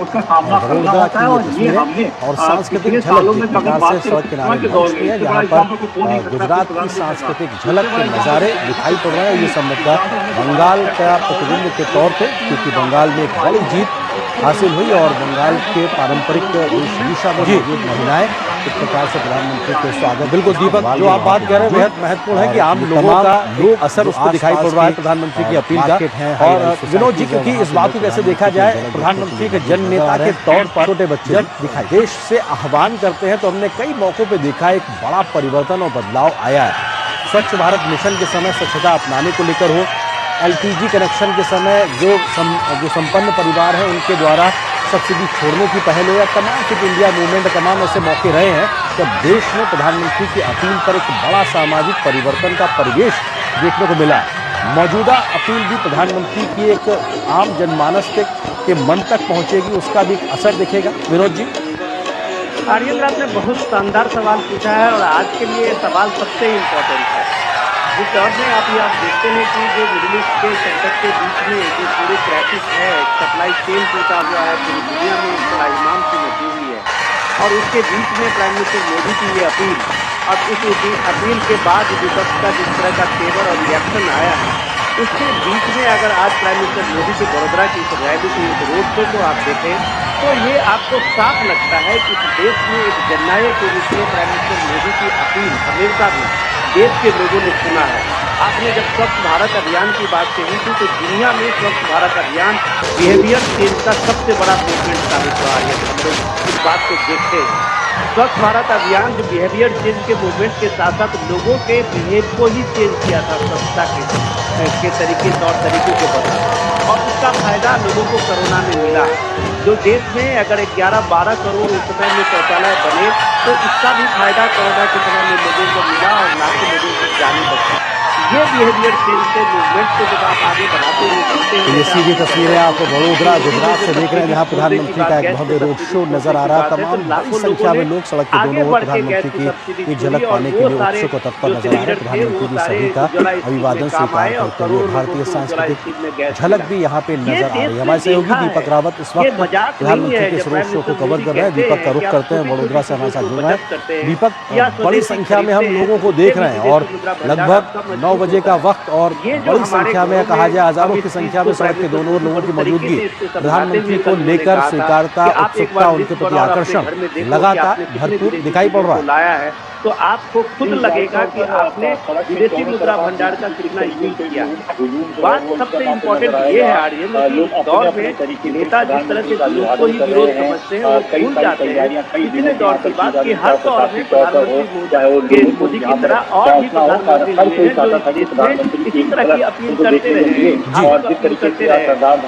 उसका सामना करना होता है। और ये हमने और सांस्कृतिक झलक जिस प्रकार से सड़क किनारे मंच किया, जहाँ पर गुजरात की सांस्कृतिक झलक के नज़ारे दिखाई पड़ रहे हैं। ये संभवतः बंगाल का प्रतिबिंब के तौर पे, क्योंकि बंगाल में एक बड़ी जीत हासिल हुई और बंगाल के पारंपरिक वेशभूषा में मौजूद महिलाएं एक प्रकार से प्रधानमंत्री के स्वागत। बिल्कुल दीपक, जो आप बात कह रहे हैं बेहद महत्वपूर्ण है कि आम लोगों का असर उस पर दिखाई पड़ रहा है प्रधानमंत्री की अपील का। और विनोद जी, क्योंकि इस बात को कैसे देखा जाए, प्रधानमंत्री के जन नेता के तौर पर छोटे बच्चे दिखाई देश से आह्वान करते हैं, तो हमने कई मौकों पर देखा एक बड़ा परिवर्तन और बदलाव आया है। स्वच्छ भारत मिशन के समय स्वच्छता अपनाने को लेकर हो, LPG कनेक्शन के समय जो संपन्न परिवार हैं उनके द्वारा सब्सिडी छोड़ने की पहल हो, या तमाम फिट इंडिया मूवमेंट, तमाम ऐसे मौके रहे हैं जब देश में प्रधानमंत्री की अपील पर एक बड़ा सामाजिक परिवर्तन का परिवेश देखने को मिला। मौजूदा अपील भी प्रधानमंत्री की एक आम जनमानस के मन तक पहुंचेगी, उसका भी असर दिखेगा। विनोद जी, आर्यन, आपने बहुत शानदार सवाल पूछा है और आज के लिए सवाल सबसे इम्पोर्टेंट है। जिस दौर में आप देखते हैं कि जो मिडिल ईस्ट के संकट के बीच में जो पूरी क्राइसिस है, सप्लाई चेन टूटा हुआ है, पूरी दुनिया में एक बड़ा इमाम की मची हुई है, और उसके बीच में प्राइम मिनिस्टर मोदी की ये अपील, अब इस अपील के बाद विपक्ष का जिस तरह का तेवर और रिएक्शन आया है, उसके बीच में अगर आज प्राइम मिनिस्टर मोदी की बड़ोदरा की इस रैली की इस रोड शो को आप देखें तो ये आपको साफ लगता है कि इस देश में एक जननायक के रूप में प्राइम मिनिस्टर मोदी की अपील हमेशा भी देश के लोगों ने सुना है। आपने जब स्वच्छ भारत अभियान की बात कही थी तो दुनिया में स्वच्छ भारत अभियान बिहेवियर चेंज का सबसे बड़ा मूवमेंट साबित हुआ है। हम लोग इस बात को देखते हैं। स्वच्छ भारत अभियान जो बिहेवियर चेंज के मूवमेंट के साथ साथ लोगों के बिहेव को ही चेंज किया था, स्वच्छता के तरीके तौर तरीके को बदला, और उसका फायदा लोगों को कोरोना में मिला। जो देश में अगर 11-12 करोड़ उस समय में शौचालय बने तो इसका भी फायदा कोरोना के समय में लोगों को मिला और लाखों लोगों की जाने बची। ये बिहेवियर चेंज के मूवमेंट को जब आप आगे बढ़ाते हुए चलते हैं, ये सीधी तस्वीरें आपको वडोदरा गुजरात से देख रहे हैं, जहाँ प्रधानमंत्री का एक भव्य रोड शो नजर आ रहा है। तमाम बड़ी संख्या में लोग सड़क के दोनों ओर प्रधानमंत्री की झलक पाने के लिए उत्सुक और तत्पर नजर आ रहे हैं। प्रधानमंत्री भी सभी का अभिवादन स्वीकार करते हुए भारतीय सांस्कृतिक झलक भी यहाँ पे नजर आ रही है। हमारे सहयोगी दीपक रावत इस वक्त प्रधानमंत्री के इस रोड शो को कवर कर रहे हैं। दीपक का रुख करते हैं, वडोदरा से हमारे साथ जुड़ रहे हैं। दीपक, बड़ी संख्या में हम लोगों को देख रहे हैं और लगभग 9 बजे का वक्त और बड़ी संख्या में, कहा जाए हजारों की संख्या में सड़क के दोनों ओर लोगों की मौजूदगी प्रधानमंत्री को लेकर स्वीकारता, उत्सुकता, उनके प्रति आकर्षण लगातार भरपूर दिखाई पड़ रहा है। तो आपको खुद लगेगा कि आपने विदेशी मुद्रा भंडार का कितना यूज किया। बात सबसे इम्पोर्टेंट ये है आर्यन, कि दौर में नेता जिस तरह से जुलूस को ही विरोध समझते हैं, वो भूल जाते हैं पिछले दौर की बात की हर दौर में प्रधानमंत्री मोदी की तरह और भी प्रधानमंत्री जो इसी तरह की अपील करते रहे और करते रहे,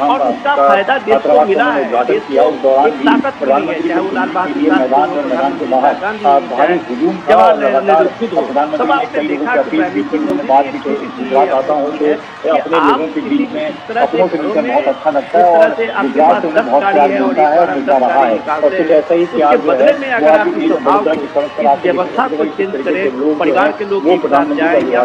और उसका फायदा देश को मिला है। देश को एक ताकत मिली है, चाहे वो लाल बहादुर शास्त्री, तब आपने देखा कि गुजरात आता हूँ तो अपने लोगों के बीच में अपनों से मिलकर बहुत अच्छा लगता है और गुजरात से बहुत प्यार मिलता है और मिलता रहा है। और कुछ ऐसा ही कि आज बदले में अगर आप इस वडोदरा की सड़क पर आते व्यवस्था को चेंज करें, परिवार के लोग एक साथ जाए या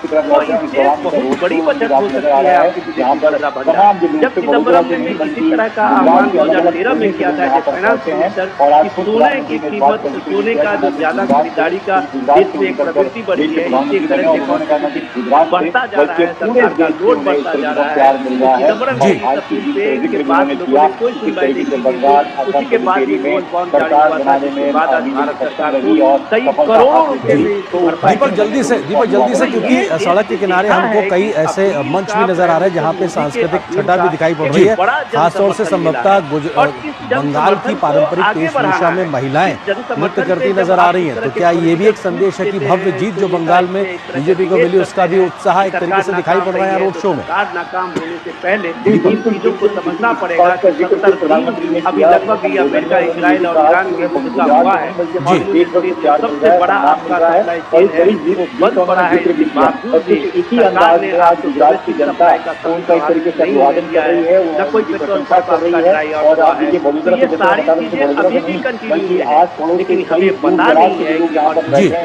बहुत बड़ी बचत हो सकती है आपकी विदेशी मुद्रा भंडार। जब सितंबर में भी इसी तरह का आह्वान 2013 में किया था कि फाइनेंस मिनिस्टर की सोने की कीमत, सोने का जो ज्यादा खरीदारी का देश में एक प्रवृत्ति बढ़ी है, इसके कारण बढ़ता जा रहा है, सरकार का लोड बढ़ता जा रहा है। सितंबर में तस्वीर पे इसके बाद लोगों ने कोई सुनवाई नहीं की, उसी के बाद बॉन्ड जारी हुआ था, जिसके बाद आज भारत सरकार को कई करोड़ों रुपए में। दीपक जल्दी से क्योंकि सड़क के किनारे हमको कई ऐसे मंच भी नजर आ रहे हैं जहाँ पे सांस्कृतिक छटा भी दिखाई पड़ रही है, खासतौर से संभवतः बंगाल की पारंपरिक वेशभूषा में महिलाएं नृत्य करती नजर आ रही हैं। तो क्या ये भी एक संदेश है कि भव्य जीत जो बंगाल में बीजेपी को मिली, उसका भी उत्साह एक तरीके से दिखाई पड़ रहा है रोड शो में? नाकाम होने से पहले इन चीजों को समझना पड़ेगा कि 70 दिन अभी लगभग ये अमेरिका, इजराइल और ईरान के मुद्दा हुआ है और सबसे बड़ा आपका सप्लाई चेन है वो बंद पड़ा है। इसके बावजूद इसी अंदाज में आप गुजरात की जनता उनका इस तरीके से अभिवादन कर रही है, न कोई पेट्रोल पंप कर रही है और ये सारी चीजें अभी भी कंटिन्यू है। लेकिन ये पता नहीं है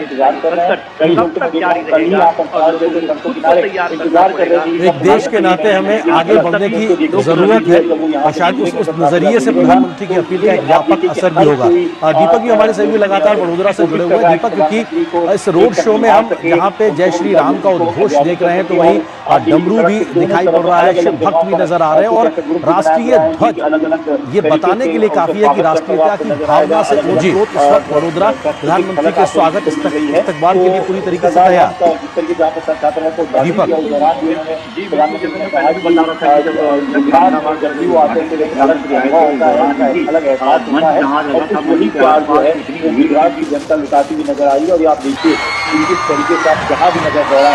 कि कब तक जारी रहेगा और लोगों को खुद को तैयार करना पड़ेगा। एक देश के नाते हमें आगे बढ़ने की जरूरत है और शायद उस नजरिए से प्रधानमंत्री की अपील का एक व्यापक असर भी होगा। दीपक जी हमारे सहयोगी लगातार वडोदरा से जुड़े हुए हैं। दीपक, क्योंकि इस रोड शो में हम यहाँ पे जय श्री राम का उद्घोष देख रहे हैं तो वहीं डमरू भी दिखाई पड़ रहा है, शिव भक्त भी नजर आ रहे हैं और राष्ट्रीय ध्वज ये बताने के लिए काफी है कि राष्ट्रीयता की भावना से ओतप्रोत इस वक्त वडोदरा प्रधानमंत्री के स्वागत इस्तकबाल के लिए पूरी तरीके से तैयार। दीपक जनता लुटाती हुई नजर आई और आप देखिए किस तरीके से आप जहाँ भी नजर दौड़ा,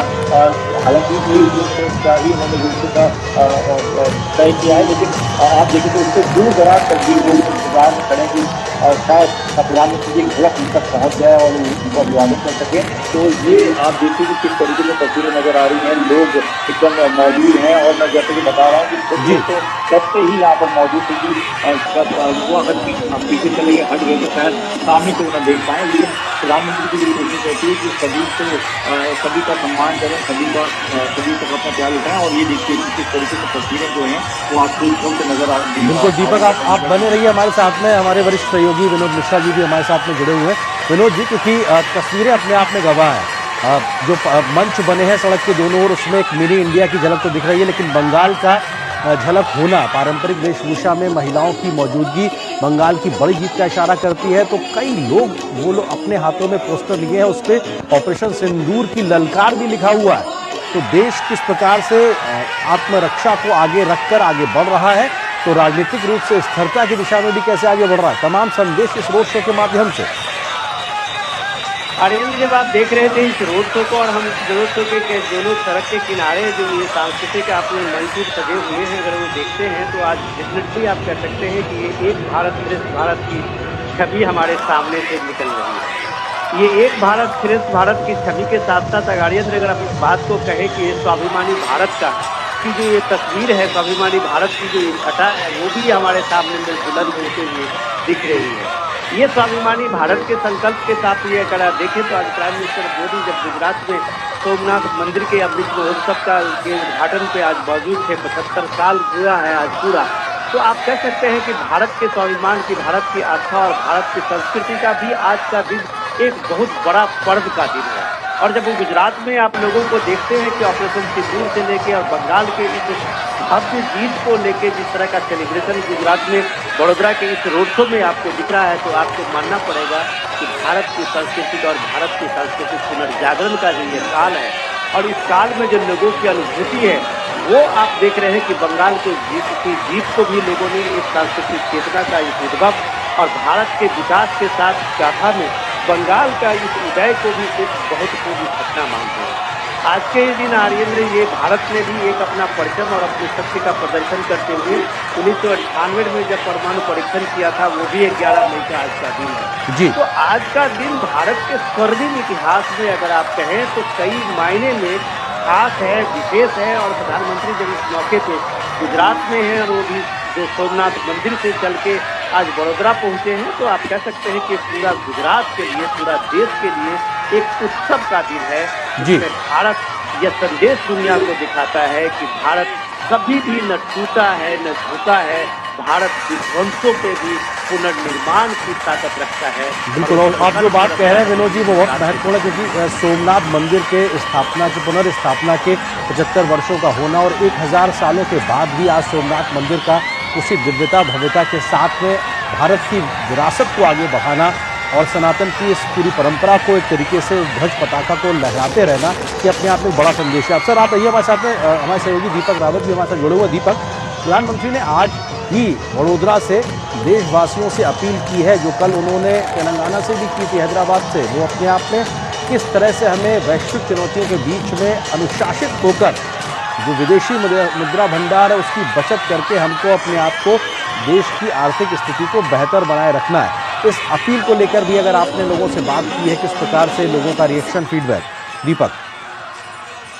हालांकि उन्होंने तय किया है, लेकिन आप देखिए तो उससे दूर दराज तस्वीर लोग इंतजार में खड़े कि शायद प्रधानमंत्री की झलक उन तक पहुँच जाए और उनको अभिवादन कर सके। तो ये आप देखिए कि किस तरीके से तस्वीरें नजर आ रही हैं, लोग एकदम मौजूद हैं और मैं जैसे कि बता रहा हूँ कि तो कब से ही यहाँ पर मौजूद थी कि वो अगर पीछे चले गए हट गए तो शायद सामने से उन्हें देख पाए, लेकिन प्रधानमंत्री की भी कोशिश रहती है कि सभी का सम्मान करें, सभी तक अपना प्यार उठाएं और ये देखिए कि किस तरीके से तस्वीरें जो हैं वो आपको से नजर आ रही है। बिल्कुल दीपक, आप बने रहिए हमारे साथ में। हमारे वरिष्ठ सहयोगी विनोद मिश्रा जी भी हमारे साथ में जुड़े हुए हैं। विनोद जी, क्योंकि तस्वीरें अपने आप में गवाह है, जो मंच बने हैं सड़क के दोनों ओर उसमें एक मिनी इंडिया की झलक तो दिख रही है, लेकिन बंगाल का झलक होना, पारंपरिक वेशभूषा में महिलाओं की मौजूदगी बंगाल की बड़ी जीत का इशारा करती है। तो कई लोग अपने हाथों में पोस्टर लिए हैं, उस पर ऑपरेशन सिंदूर की ललकार भी लिखा हुआ है। तो देश किस प्रकार से आत्मरक्षा को आगे रखकर आगे बढ़ रहा है, तो राजनीतिक रूप से स्थिरता की दिशा में भी कैसे आगे बढ़ रहा है, तमाम संदेश इस रोड शो के माध्यम से। आर्यन, जब आप देख रहे थे इस रोड शो को और हम इस रोड शो के दोनों सड़क के किनारे जो ये सांस्कृतिक आपने मंच सजे हुए हैं अगर वो देखते हैं तो आज डेफिनेटली आप कह सकते हैं कि ये एक भारत श्रेष्ठ भारत की छवि हमारे सामने से निकल रही है। ये एक भारत श्रेष्ठ भारत की छवि के साथ साथ आर्यन, अगर आप इस बात को कहें कि ये स्वाभिमानी भारत की जो ये तस्वीर है, स्वाभिमानी भारत की जो छटा है वो भी हमारे सामने में बुलंद होते हुए दिख रही है। ये स्वाभिमानी भारत के संकल्प के साथ ये अगर देखें तो आज प्राइम मिनिस्टर मोदी जब गुजरात में सोमनाथ मंदिर के अमृत महोत्सव का के उद्घाटन पे आज मौजूद थे, 75 साल पूरा है आज पूरा, तो आप कह सकते हैं कि भारत के स्वाभिमान की, भारत की आस्था और भारत की संस्कृति का भी आज का दिन एक बहुत बड़ा पर्व का दिन है। और जब वो गुजरात में आप लोगों को देखते हैं कि ऑपरेशन सिंदूर से लेके और बंगाल के इस भव्य जीत को लेके जिस तरह का सेलिब्रेशन गुजरात में वडोदरा के इस रोड शो में आपको दिख रहा है, तो आपको मानना पड़ेगा कि भारत की संस्कृति और भारत की सांस्कृतिक पुनर्जागरण का जो ये काल है और इस काल में जो लोगों की अनुभूति है वो आप देख रहे हैं कि बंगाल के जीत को भी लोगों ने इस सांस्कृतिक चेतना का इस उद्भव और भारत के विकास के साथ गाथा में बंगाल का इस उदय को भी एक बहुत पूर्ण घटना मानते हैं। आज के दिन आर्यन ये भारत ने भी एक अपना परचम और अपनी शक्ति का प्रदर्शन करते हुए 1998 में जब परमाणु परीक्षण किया था वो भी 11 मई का आज का दिन है जी। तो आज का दिन भारत के स्वर्णिम इतिहास में अगर आप कहें तो कई मायने में खास है, विशेष है। और प्रधानमंत्री जब इस मौके पे गुजरात में हैं और वो भी जो सोमनाथ मंदिर से चल के आज वडोदरा पहुंचे हैं, तो आप कह सकते हैं कि पूरा गुजरात के लिए, पूरा देश के लिए एक उत्सव का दिन है जिसमें भारत यह संदेश दुनिया को दिखाता है कि भारत कभी भी न टूटा है न झुका है, भारत विध्वंसों पे भी पुनर्निर्माण की ताकत रखता है। बिल्कुल, और आप जो बात कह रहे हैं विनोद जी वो बहुत महत्वपूर्ण है, क्योंकि सोमनाथ मंदिर के स्थापना के पुनर्स्थापना के 75 वर्षों का होना और 1000 सालों के बाद भी आज सोमनाथ मंदिर का उसी दिव्यता भव्यता के साथ में भारत की विरासत को आगे बढ़ाना और सनातन की इस पूरी परंपरा को एक तरीके से ध्वज पताका को लहराते रहना, ये अपने आप में बड़ा संदेश है। अफसर आप रहिए हमारे साथ में, हमारे सहयोगी दीपक रावत भी हमारे साथ जुड़े हुए। दीपक, प्रधानमंत्री ने आज ही वडोदरा से देशवासियों से अपील की है, जो कल उन्होंने तेलंगाना से भी की थी, हैदराबाद से, वो अपने आप में किस तरह से हमें वैश्विक चुनौतियों के बीच में अनुशासित होकर जो विदेशी मुद्रा भंडार है उसकी बचत करके हमको अपने आप को देश की आर्थिक स्थिति को बेहतर बनाए रखना है। इस अपील को लेकर भी अगर आपने लोगों से बात की है, किस प्रकार से लोगों का रिएक्शन, फीडबैक? दीपक,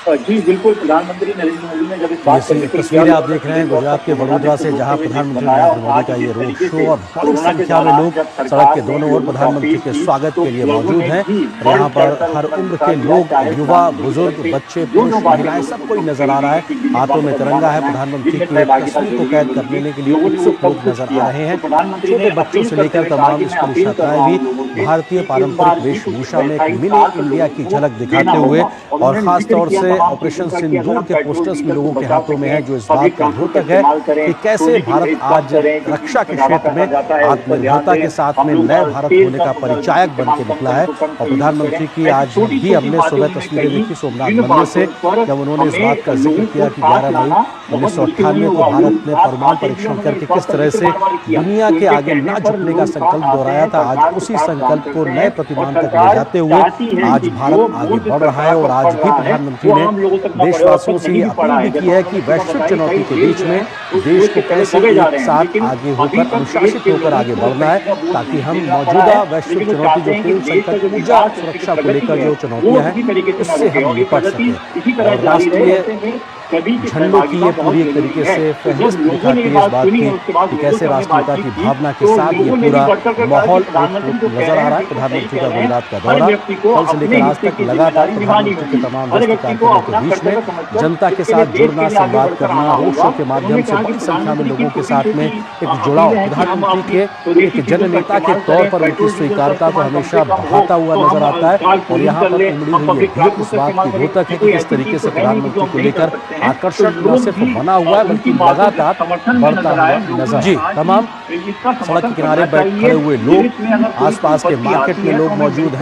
जी बिल्कुल, प्रधानमंत्री नरेंद्र मोदी ने जब इस बात ये तस्वीरें आप देख रहे हैं गुजरात के वडोदरा से, जहां प्रधानमंत्री नरेंद्र मोदी का ये रोड शो और बड़ी संख्या में लोग सड़क के दोनों ओर प्रधानमंत्री के स्वागत के लिए मौजूद हैं। और यहाँ पर हर उम्र के लोग, युवा, बुजुर्ग, बच्चे, पुरुष, महिलाएं, सब कोई नजर आ रहा है। हाथों में तिरंगा है। प्रधानमंत्री की तस्वीर को कैद करने के लिए उत्सुक लोग नजर आ रहे हैं। छोटे बच्चों से लेकर तमाम स्कूली छात्राएं भी भारतीय पारंपरिक वेशभूषा में एक मिनी इंडिया की झलक दिखाते हुए, और खासतौर से ऑपरेशन सिंदूर के पोस्टर्स भी लोगों के हाथों में है, जो इस बात का द्योतक है कि कैसे भारत आज रक्षा के क्षेत्र में आत्मनिर्भरता के साथ में नए भारत होने का परिचायक बन के निकला है। और प्रधानमंत्री की आज भी हमने सुबह तस्वीरें देखी सोमनाथ मंदिर से, जब उन्होंने इस बात का जिक्र किया कि 11 मई 1998 को भारत ने परमाणु परीक्षण करके किस तरह से दुनिया के आगे ना झुकने का संकल्प दोहराया था। आज उसी संकल्प को नए प्रतिमान तक ले जाते हुए आज भारत आगे बढ़ रहा है। और आज भी प्रधानमंत्री ने देशवासियों से ये अपील भी की है कि वैश्विक चुनौती के बीच में देश को कैसे एक साथ आगे होकर, अनुशासित होकर आगे बढ़ना है, ताकि हम मौजूदा वैश्विक चुनौती जो तेल संकट, ऊर्जा सुरक्षा को लेकर जो चुनौतियां हैं, उससे हम निपट सकें। और राष्ट्रीय झंडों की ये पूरी एक तरीके से फहरिस्त दिखाती है इस बात की कि कैसे राष्ट्रीयता की भावना के साथ ये पूरा माहौल नजर आ रहा है। प्रधानमंत्री का गुजरात का दौरा कल से लेकर आज तक लगातार प्रधानमंत्री के तमाम व्यस्त कार्यक्रमों के बीच में जनता के साथ जुड़ना, संवाद करना, रोड शो के माध्यम से बड़ी संख्या में लोगों के साथ में एक जुड़ाव, प्रधानमंत्री के एक जननेता के तौर पर उनकी स्वीकारता को हमेशा बढ़ाता हुआ नजर आता है। और यहाँ पर उमड़ी हुई ये इस बात की द्योतक है कि किस तरीके से प्रधानमंत्री को लेकर आकर्षण न सिर्फ बना हुआ है बल्कि लगातार बढ़ता हुआ नजर। जी, तमाम सड़क के किनारे खड़े हुए लोग, आसपास के मार्केट में लोग मौजूद हैं।